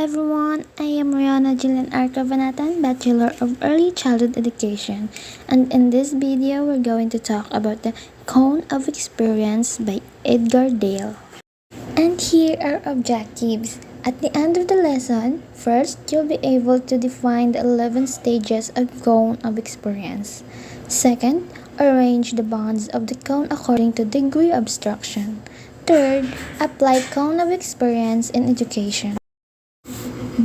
everyone, I am Reonna Jillianne Cabanatan, Bachelor of Early Childhood Education, and in this video we're going to talk about the Cone of Experience by Edgar Dale. And here are objectives. At the end of the lesson, first you'll be able to define the 11 stages of Cone of Experience. Second, arrange the bonds of the cone according to degree of obstruction. Third, apply Cone of Experience in education.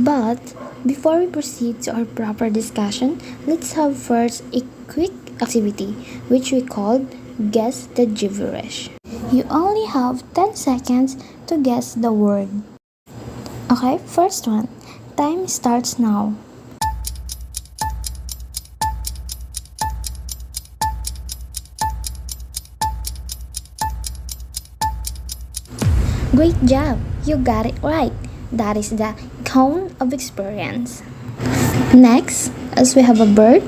But before we proceed to our proper discussion, let's have first a quick activity which we called Guess the Gibberish. You only have 10 seconds to guess the word. Okay, first one. Time starts now. Great job! You got it right. That is the Cone of Experience. Next, as we have a bird,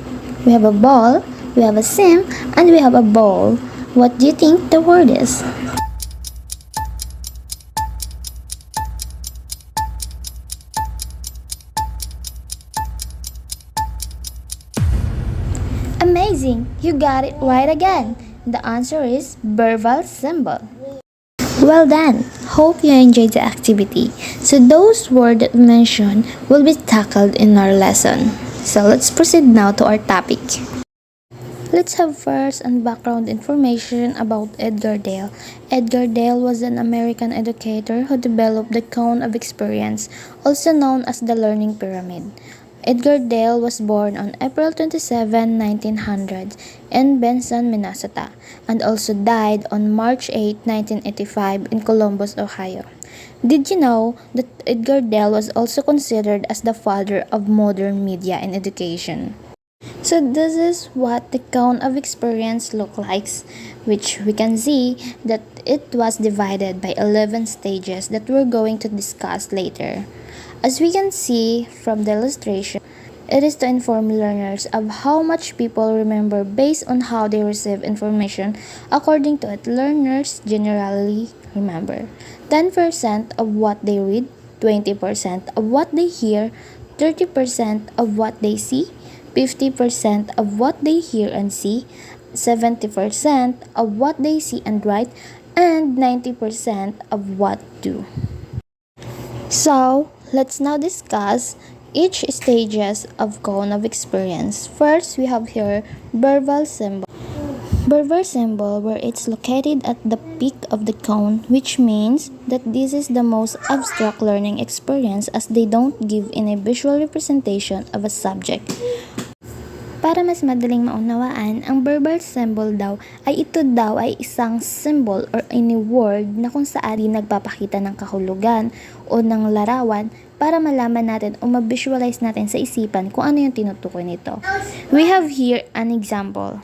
we have a ball, we have a sim, and we have a ball. What do you think the word is? Amazing! You got it right again. The answer is verbal symbol. Well done! Hope you enjoyed the activity. So those words that we mentioned will be tackled in our lesson. So let's proceed now to our topic. Let's have first and background information about Edgar Dale. Edgar Dale was an American educator who developed the Cone of Experience, also known as the Learning Pyramid. Edgar Dale was born on April 27, 1900 in Benson, Minnesota, and also died on March 8, 1985 in Columbus, Ohio. Did you know that Edgar Dale was also considered as the father of modern media and education? So this is what the Cone of Experience looks like, which we can see that it was divided by 11 stages that we're going to discuss later. As we can see from the illustration, it is to inform learners of how much people remember based on how they receive information. According to it, learners generally remember 10% of what they read, 20% of what they hear, 30% of what they see, 50% of what they hear and see, 70% of what they see and write, and 90% of what do. So, let's now discuss each stages of Cone of Experience. First, we have here verbal symbol. Verbal symbol where it's located at the peak of the cone, which means that this is the most abstract learning experience as they don't give any visual representation of a subject. Para mas madaling maunawaan, ang verbal symbol daw ay isang symbol or any word na kung saan nagpapakita ng kahulugan o ng larawan para malaman natin o ma-visualize natin sa isipan kung ano yung tinutukoy nito. We have here an example.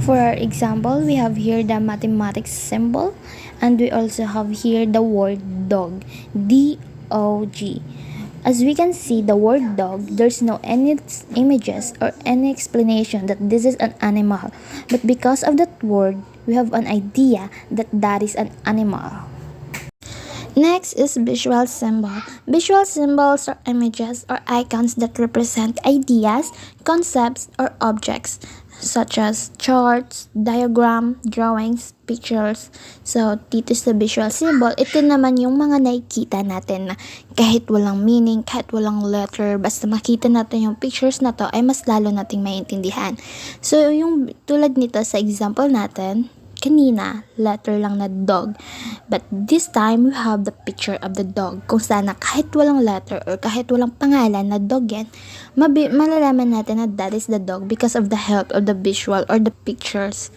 For our example, we have here the mathematics symbol and we also have here the word dog, D-O-G. As we can see the word dog, there's no any images or any explanation that this is an animal. But because of that word, we have an idea that that is an animal. Next is visual symbol. Visual symbols are images or icons that represent ideas, concepts, or objects such as charts, diagram, drawings, pictures. So, dito sa visual symbol, ito naman yung mga nakikita natin na kahit walang meaning, kahit walang letter, basta makita natin yung pictures na to, ay mas lalo nating maintindihan. So, yung tulad nito sa example natin, kanina, letter lang na dog. But this time, we have the picture of the dog. Kung saan na kahit walang letter or kahit walang pangalan na dog yan, malalaman natin na that is the dog because of the help of the visual or the pictures.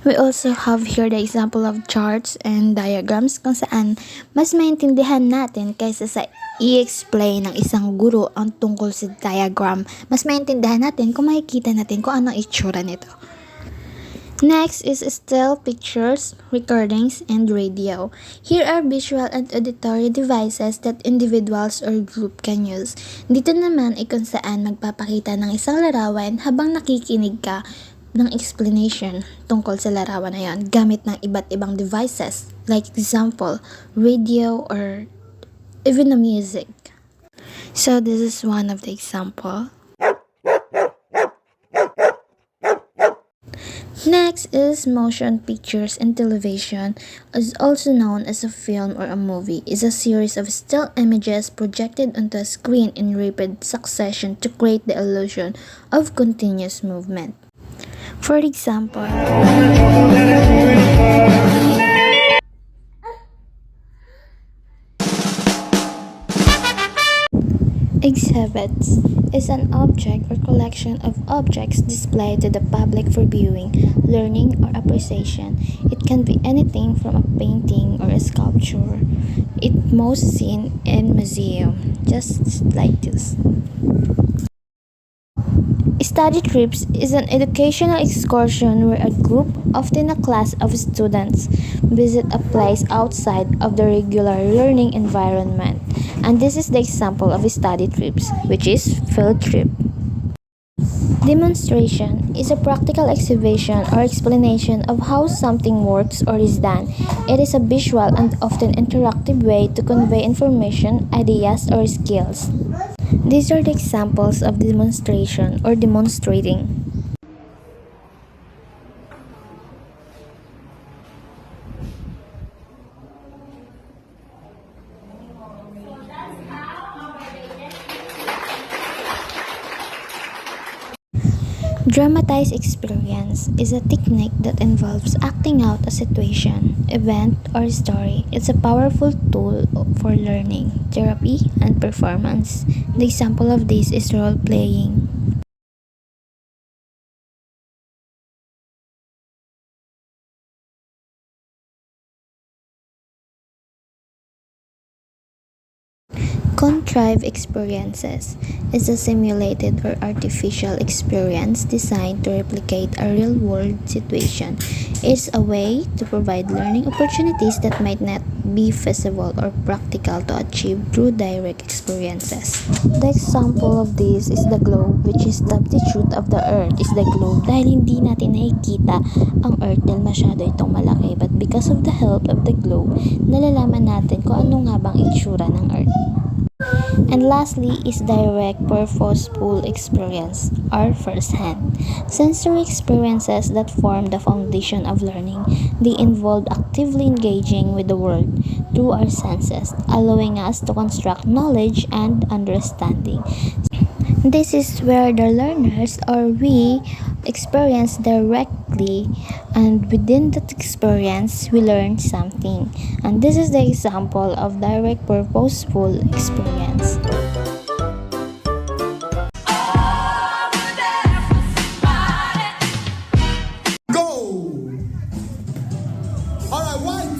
We also have here the example of charts and diagrams kung saan mas maintindihan natin kaysa sa i-explain ng isang guro ang tungkol sa diagram. Mas maintindihan natin kung makikita natin kung anong itsura nito. Next is still pictures, recordings, and radio. Here are visual and auditory devices that individuals or group can use. Dito naman ay kung saan magpapakita ng isang larawan habang nakikinig ka ng explanation tungkol sa larawan na yan gamit ng iba't ibang devices like example, radio or even the music. So this is one of the example. Next is motion pictures and television, is also known as a film or a movie, is a series of still images projected onto a screen in rapid succession to create the illusion of continuous movement. For example, exhibits is an object or collection of objects displayed to the public for viewing, learning, or appreciation. It can be anything from a painting or a sculpture. It most seen in museum, just like this. Study trips is an educational excursion where a group, often a class of students, visit a place outside of the regular learning environment. And this is the example of study trips, which is field trip. Demonstration is a practical exhibition or explanation of how something works or is done. It is a visual and often interactive way to convey information, ideas, or skills. These are the examples of demonstration or demonstrating. Dramatized experience is a technique that involves acting out a situation, event, or story. It's a powerful tool for learning, therapy, and performance. The example of this is role playing. Contrived experiences is a simulated or artificial experience designed to replicate a real-world situation. It's a way to provide learning opportunities that might not be feasible or practical to achieve through direct experiences. The example of this is the globe, which is substitute of the earth is the globe dahil hindi natin nakikita ang earth dahil masyado itong malaki, but because of the help of the globe, nalalaman natin kung ano nga bang itsura ng earth. And lastly is direct purposeful experience or first-hand. Sensory experiences that form the foundation of learning. They involve actively engaging with the world through our senses, allowing us to construct knowledge and understanding. This is where the learners or we experience directly, and within that experience we learn something. And this is the example of direct purposeful experience. Go! Alright, white,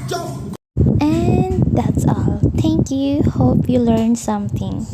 jump! And that's all. Thank you. Hope you learned something.